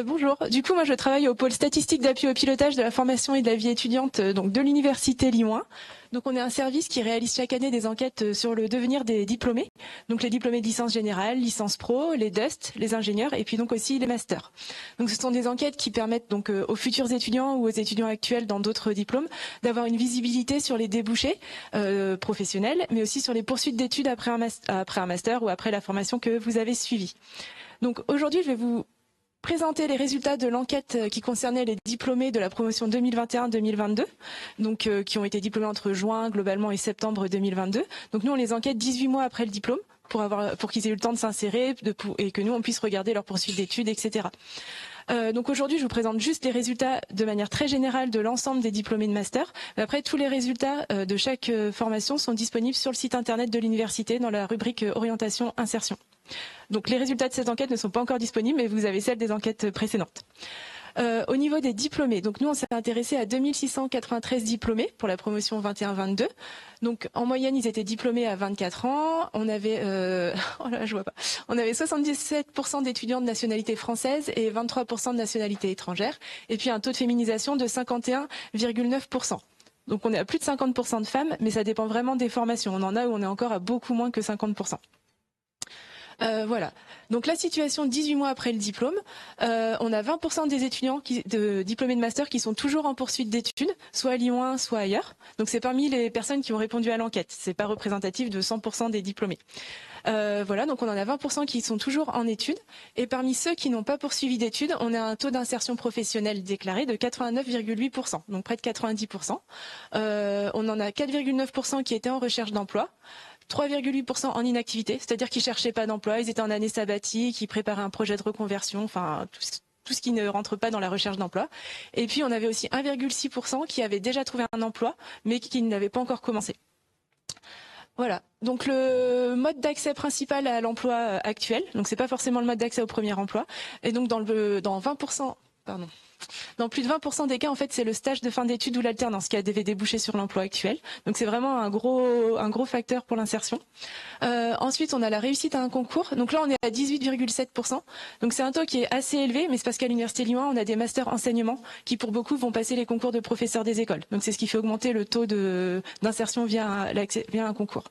Bonjour. Du coup, moi, je travaille au pôle statistique d'appui au pilotage de la formation et de la vie étudiante donc de l'université Lyon 1. Donc, on est un service qui réalise chaque année des enquêtes sur le devenir des diplômés. Donc, les diplômés de licence générale, licence pro, les DUST, les ingénieurs et puis donc aussi les masters. Donc, ce sont des enquêtes qui permettent donc aux futurs étudiants ou aux étudiants actuels dans d'autres diplômes d'avoir une visibilité sur les débouchés professionnels, mais aussi sur les poursuites d'études après un master ou après la formation que vous avez suivie. Donc, aujourd'hui, je vais vous présenter les résultats de l'enquête qui concernait les diplômés de la promotion 2021-2022, donc qui ont été diplômés entre juin globalement et septembre 2022. Donc nous on les enquête 18 mois après le diplôme pour qu'ils aient eu le temps de s'insérer et que nous on puisse regarder leur poursuite d'études, etc. Donc aujourd'hui, je vous présente juste les résultats de manière très générale de l'ensemble des diplômés de master. Mais après, tous les résultats de chaque formation sont disponibles sur le site internet de l'université dans la rubrique orientation insertion. Donc les résultats de cette enquête ne sont pas encore disponibles, mais vous avez celles des enquêtes précédentes. Au niveau des diplômés, donc nous on s'est intéressé à 2693 diplômés pour la promotion 21-22. Donc en moyenne ils étaient diplômés à 24 ans. On avait, oh là, je vois pas. On avait 77% d'étudiants de nationalité française et 23% de nationalité étrangère. Et puis un taux de féminisation de 51,9%. Donc on est à plus de 50% de femmes, mais ça dépend vraiment des formations. On en a où on est encore à beaucoup moins que 50%. Voilà. Donc la situation 18 mois après le diplôme, on a 20% des étudiants diplômés de master qui sont toujours en poursuite d'études, soit à Lyon 1, soit ailleurs. Donc c'est parmi les personnes qui ont répondu à l'enquête. C'est pas représentatif de 100% des diplômés. Voilà, donc on en a 20% qui sont toujours en études. Et parmi ceux qui n'ont pas poursuivi d'études, on a un taux d'insertion professionnelle déclaré de 89,8%, donc près de 90%. On en a 4,9% qui étaient en recherche d'emploi. 3,8% en inactivité, c'est-à-dire qu'ils cherchaient pas d'emploi, ils étaient en année sabbatique, ils préparaient un projet de reconversion, enfin tout ce qui ne rentre pas dans la recherche d'emploi. Et puis on avait aussi 1,6% qui avaient déjà trouvé un emploi, mais qui n'avaient pas encore commencé. Voilà. Donc le mode d'accès principal à l'emploi actuel, donc c'est pas forcément le mode d'accès au premier emploi, et donc dans 20%, pardon. Dans plus de 20% des cas, en fait, c'est le stage de fin d'études ou l'alternance qui a des débouchés sur l'emploi actuel. Donc c'est vraiment un gros facteur pour l'insertion. Ensuite, on a la réussite à un concours. Donc là, on est à 18,7%. Donc c'est un taux qui est assez élevé, mais c'est parce qu'à l'université Lyon 1, on a des masters enseignement qui, pour beaucoup, vont passer les concours de professeurs des écoles. Donc c'est ce qui fait augmenter le taux d'insertion via un concours.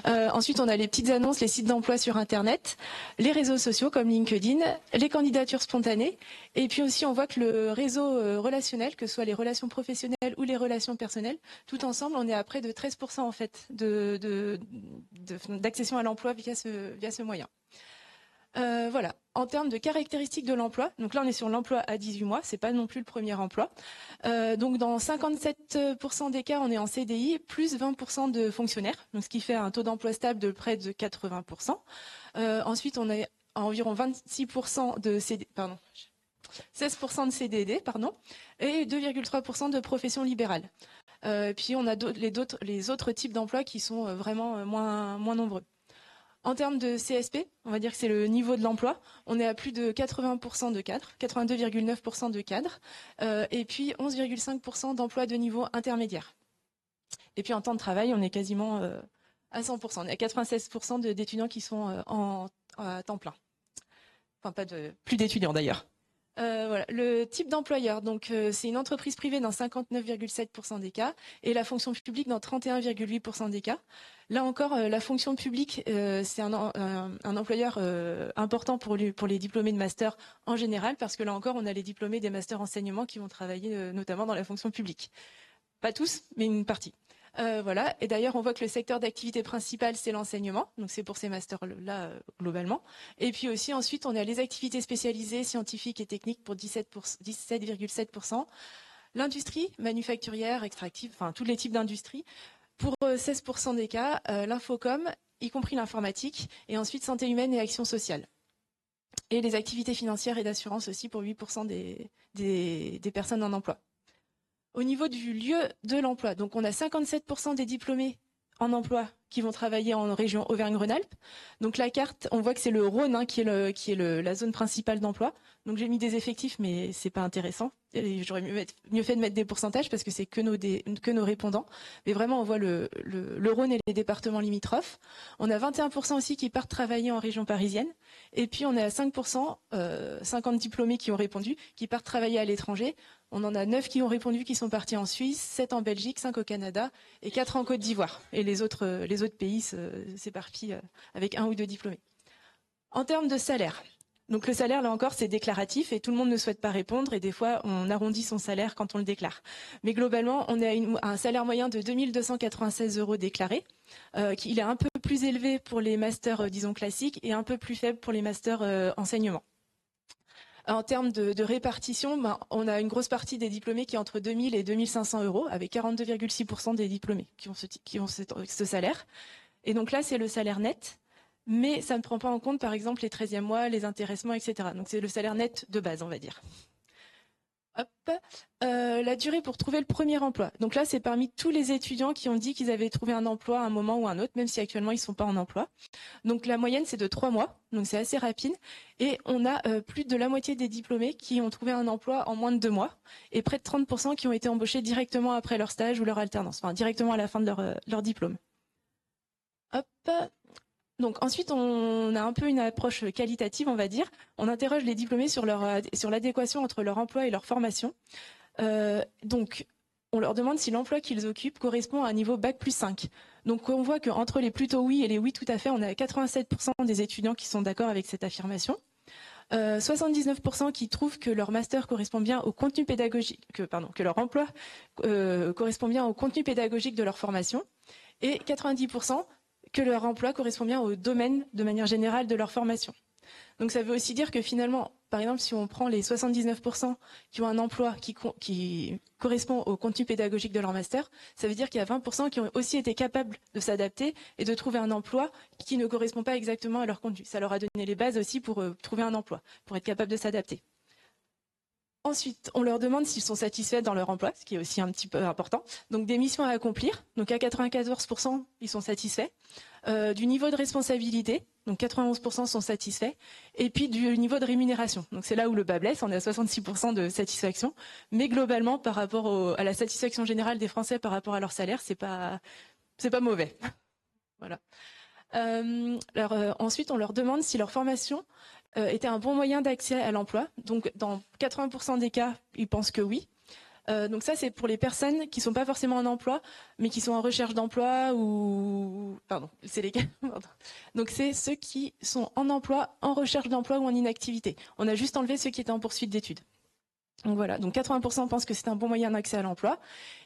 Ensuite, on a les petites annonces, les sites d'emploi sur Internet, les réseaux sociaux comme LinkedIn, les candidatures spontanées. Et puis aussi, on voit que le réseau relationnel, que ce soit les relations professionnelles ou les relations personnelles, tout ensemble, on est à près de 13% en fait d'accession à l'emploi via ce moyen. Voilà. En termes de caractéristiques de l'emploi, donc là on est sur l'emploi à 18 mois, c'est pas non plus le premier emploi. Donc dans 57% des cas, on est en CDI, plus 20% de fonctionnaires, donc ce qui fait un taux d'emploi stable de près de 80%. Ensuite, on est à environ 26% de CD, pardon, 16% de CDD, pardon, et 2,3% de professions libérales. Puis on a les autres types d'emplois qui sont vraiment moins nombreux. En termes de CSP, on va dire que c'est le niveau de l'emploi. On est à plus de 80% de cadres, 82,9% de cadres, et puis 11,5% d'emplois de niveau intermédiaire. Et puis en temps de travail, on est quasiment à 100%. On est à 96% d'étudiants qui sont à temps plein. Enfin, plus d'étudiants d'ailleurs. Voilà. Le type d'employeur, donc c'est une entreprise privée dans 59,7% des cas et la fonction publique dans 31,8% des cas. Là encore, la fonction publique, c'est un employeur important pour les diplômés de master en général, parce que là encore, on a les diplômés des masters enseignement qui vont travailler notamment dans la fonction publique. Pas tous, mais une partie. Voilà. Et d'ailleurs, on voit que le secteur d'activité principal, c'est l'enseignement. Donc, c'est pour ces masters-là, globalement. Et puis aussi, ensuite, on a les activités spécialisées, scientifiques et techniques pour 17,7%. L'industrie manufacturière, extractive, enfin, tous les types d'industries, pour 16% des cas. L'infocom, y compris l'informatique. Et ensuite, santé humaine et action sociale. Et les activités financières et d'assurance aussi pour 8% des personnes en emploi. Au niveau du lieu de l'emploi, donc on a 57% des diplômés en emploi qui vont travailler en région Auvergne-Rhône-Alpes. Donc la carte, on voit que c'est le Rhône hein, qui est la zone principale d'emploi. Donc j'ai mis des effectifs, mais c'est pas intéressant. J'aurais mieux fait de mettre des pourcentages parce que c'est que nos répondants. Mais vraiment, on voit le Rhône et les départements limitrophes. On a 21% aussi qui partent travailler en région parisienne. Et puis on est à 5%, 50 diplômés qui ont répondu, qui partent travailler à l'étranger. On en a 9 qui ont répondu, qui sont partis en Suisse, 7 en Belgique, 5 au Canada et 4 en Côte d'Ivoire. Et les autres pays s'éparpillent avec 1 ou 2 diplômés. En termes de salaire, donc le salaire, là encore, c'est déclaratif et tout le monde ne souhaite pas répondre et des fois, on arrondit son salaire quand on le déclare. Mais globalement, on est à un salaire moyen de 2 296 € déclarés. Il est un peu plus élevé pour les masters, disons, classiques et un peu plus faible pour les masters enseignement. En termes de répartition, on a une grosse partie des diplômés qui est entre 2 000 et 2 500 €, avec 42,6% des diplômés qui ont ce salaire. Et donc là, c'est le salaire net, mais ça ne prend pas en compte, par exemple, les 13e mois, les intéressements, etc. Donc c'est le salaire net de base, on va dire. Hop. La durée pour trouver le premier emploi. Donc là, c'est parmi tous les étudiants qui ont dit qu'ils avaient trouvé un emploi à un moment ou un autre, même si actuellement ils ne sont pas en emploi. Donc la moyenne, c'est de 3 mois, donc c'est assez rapide. Et on a plus de la moitié des diplômés qui ont trouvé un emploi en moins de 2 mois, et près de 30% qui ont été embauchés directement après leur stage ou leur alternance, enfin directement à la fin de leur diplôme. Hop. Donc ensuite, on a un peu une approche qualitative, on va dire. On interroge les diplômés sur l'adéquation entre leur emploi et leur formation. Donc, on leur demande si l'emploi qu'ils occupent correspond à un niveau Bac plus 5. Donc, on voit qu'entre les plutôt oui et les oui tout à fait, on a 87% des étudiants qui sont d'accord avec cette affirmation. 79% qui trouvent que leur master correspond bien au contenu pédagogique, que leur emploi correspond bien au contenu pédagogique de leur formation. Et 90% que leur emploi correspond bien au domaine de manière générale de leur formation. Donc ça veut aussi dire que finalement, par exemple, si on prend les 79% qui ont un emploi qui correspond au contenu pédagogique de leur master, ça veut dire qu'il y a 20% qui ont aussi été capables de s'adapter et de trouver un emploi qui ne correspond pas exactement à leur contenu. Ça leur a donné les bases aussi pour trouver un emploi, pour être capable de s'adapter. Ensuite, on leur demande s'ils sont satisfaits dans leur emploi, ce qui est aussi un petit peu important. Donc des missions à accomplir, donc à 94%, ils sont satisfaits. Du niveau de responsabilité, donc 91% sont satisfaits. Et puis du niveau de rémunération, donc c'est là où le bas blesse, on est à 66% de satisfaction. Mais globalement, par rapport à la satisfaction générale des Français par rapport à leur salaire, c'est pas mauvais. Voilà. Ensuite, on leur demande si leur formation était un bon moyen d'accès à l'emploi. Donc, dans 80% des cas, ils pensent que oui. Donc ça, c'est pour les personnes qui ne sont pas forcément en emploi, mais qui sont en recherche d'emploi ou... Pardon, c'est les cas. Donc c'est ceux qui sont en emploi, en recherche d'emploi ou en inactivité. On a juste enlevé ceux qui étaient en poursuite d'études. Donc voilà, donc 80% pensent que c'est un bon moyen d'accès à l'emploi.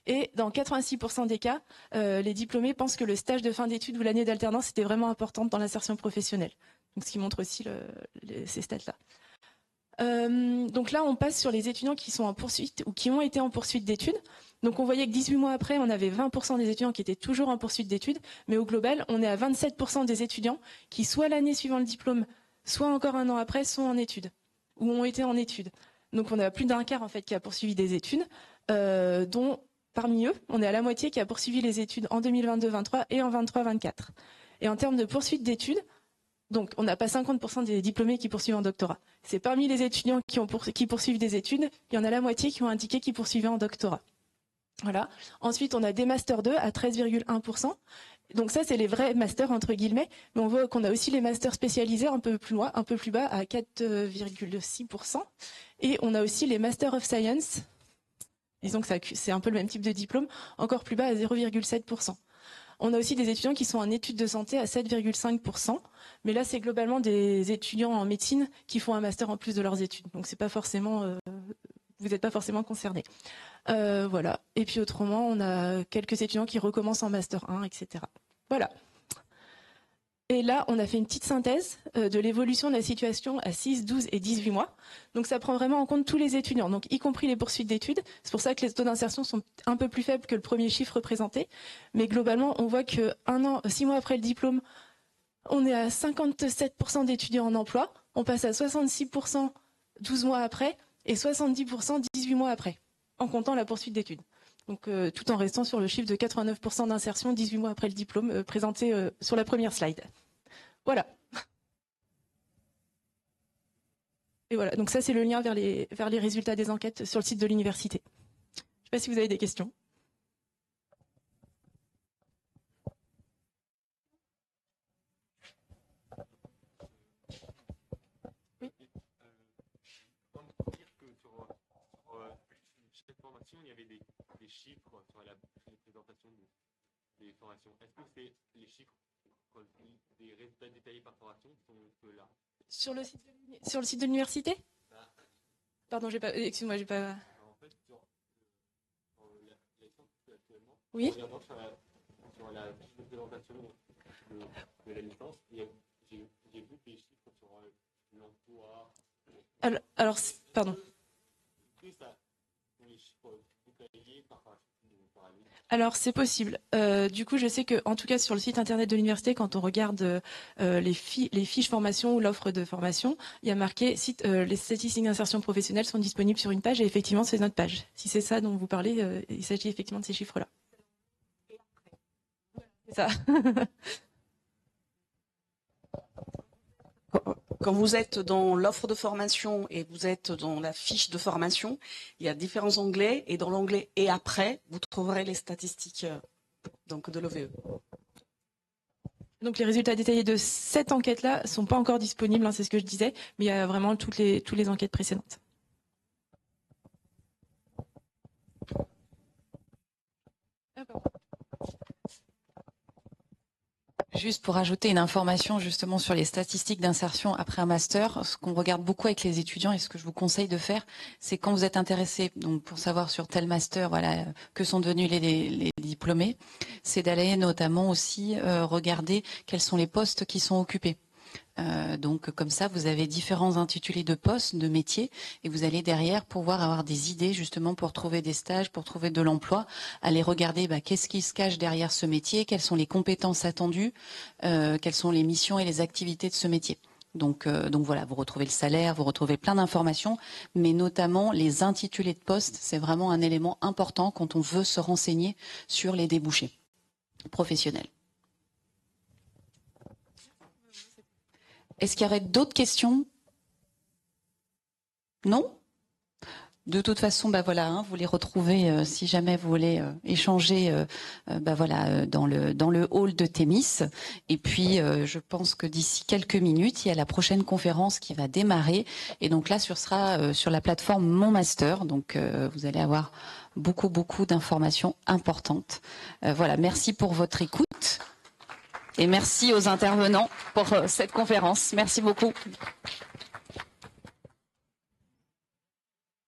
Et dans 86% des cas, les diplômés pensent que le stage de fin d'études ou l'année d'alternance était vraiment importante dans l'insertion professionnelle. Donc, ce qui montre aussi ces stats-là. Donc là, on passe sur les étudiants qui sont en poursuite ou qui ont été en poursuite d'études. Donc on voyait que 18 mois après, on avait 20% des étudiants qui étaient toujours en poursuite d'études. Mais au global, on est à 27% des étudiants qui, soit l'année suivant le diplôme, soit encore un an après, sont en études ou ont été en études. Donc on a plus d'un quart en fait qui a poursuivi des études, dont parmi eux, on est à la moitié qui a poursuivi les études en 2022-23 et en 23-24. Et en termes de poursuite d'études, donc on n'a pas 50% des diplômés qui poursuivent en doctorat. C'est parmi les étudiants qui poursuivent des études, il y en a la moitié qui ont indiqué qu'ils poursuivaient en doctorat. Voilà. Ensuite, on a des masters 2 à 13,1%. Donc ça, c'est les vrais masters entre guillemets, mais on voit qu'on a aussi les masters spécialisés un peu plus loin, un peu plus bas à 4,6%. Et on a aussi les Masters of Science, disons que c'est un peu le même type de diplôme, encore plus bas à 0,7%. On a aussi des étudiants qui sont en études de santé à 7,5%, mais là c'est globalement des étudiants en médecine qui font un master en plus de leurs études, donc c'est pas forcément, vous n'êtes pas forcément concernés. Voilà. Et puis autrement, on a quelques étudiants qui recommencent en master 1, etc. Voilà. Et là, on a fait une petite synthèse de l'évolution de la situation à 6, 12 et 18 mois. Donc ça prend vraiment en compte tous les étudiants, donc y compris les poursuites d'études. C'est pour ça que les taux d'insertion sont un peu plus faibles que le premier chiffre présenté. Mais globalement, on voit que 6 mois après le diplôme, on est à 57% d'étudiants en emploi. On passe à 66% 12 mois après et 70% 18 mois après, en comptant la poursuite d'études. Donc, tout en restant sur le chiffre de 89% d'insertion 18 mois après le diplôme présenté sur la première slide. Voilà. Et voilà, donc ça c'est le lien vers les résultats des enquêtes sur le site de l'université. Je ne sais pas si vous avez des questions. Oui. Dire que sur chaque formation, il y avait des chiffres sur la présentation des formations. Est-ce que c'est les chiffres des résultats détaillés par formation qui sont là? Sur le site de l'université? Pardon, excuse-moi, j'ai pas. En fait, sur la licence actuellement, oui. En regardant sur la fiche de présentation de la licence, j'ai vu des chiffres sur l'emploi. Alors, pardon. Est-ce que ça sont les chiffres détaillés par Alors c'est possible. Du coup, je sais que, en tout cas, sur le site internet de l'université, quand on regarde les fiches formation ou l'offre de formation, il y a marqué les statistiques d'insertion professionnelle sont disponibles sur une page. Et effectivement, c'est notre page. Si c'est ça dont vous parlez, il s'agit effectivement de ces chiffres-là. C'est ça. Quand vous êtes dans l'offre de formation et vous êtes dans la fiche de formation, il y a différents onglets et dans l'onglet « Et après », vous trouverez les statistiques donc, de l'OVE. Donc les résultats détaillés de cette enquête-là ne sont pas encore disponibles, hein, c'est ce que je disais, mais il y a vraiment toutes les enquêtes précédentes. Juste pour ajouter une information justement sur les statistiques d'insertion après un master, ce qu'on regarde beaucoup avec les étudiants et ce que je vous conseille de faire, c'est quand vous êtes intéressé, donc pour savoir sur tel master, voilà, que sont devenus les diplômés, c'est d'aller notamment aussi regarder quels sont les postes qui sont occupés. Donc comme ça, vous avez différents intitulés de postes, de métiers, et vous allez derrière pouvoir avoir des idées justement pour trouver des stages, pour trouver de l'emploi, aller regarder qu'est-ce qui se cache derrière ce métier, quelles sont les compétences attendues, quelles sont les missions et les activités de ce métier. Donc voilà, vous retrouvez le salaire, vous retrouvez plein d'informations, mais notamment les intitulés de postes, c'est vraiment un élément important quand on veut se renseigner sur les débouchés professionnels. Est-ce qu'il y aurait d'autres questions? Non? De toute façon, voilà, vous les retrouvez si jamais vous voulez échanger voilà, dans le hall de Thémis. Et puis, je pense que d'ici quelques minutes, il y a la prochaine conférence qui va démarrer. Et donc là, ce sera sur la plateforme Mon Master. Donc, vous allez avoir beaucoup d'informations importantes. Voilà, merci pour votre écoute. Et merci aux intervenants pour cette conférence. Merci beaucoup.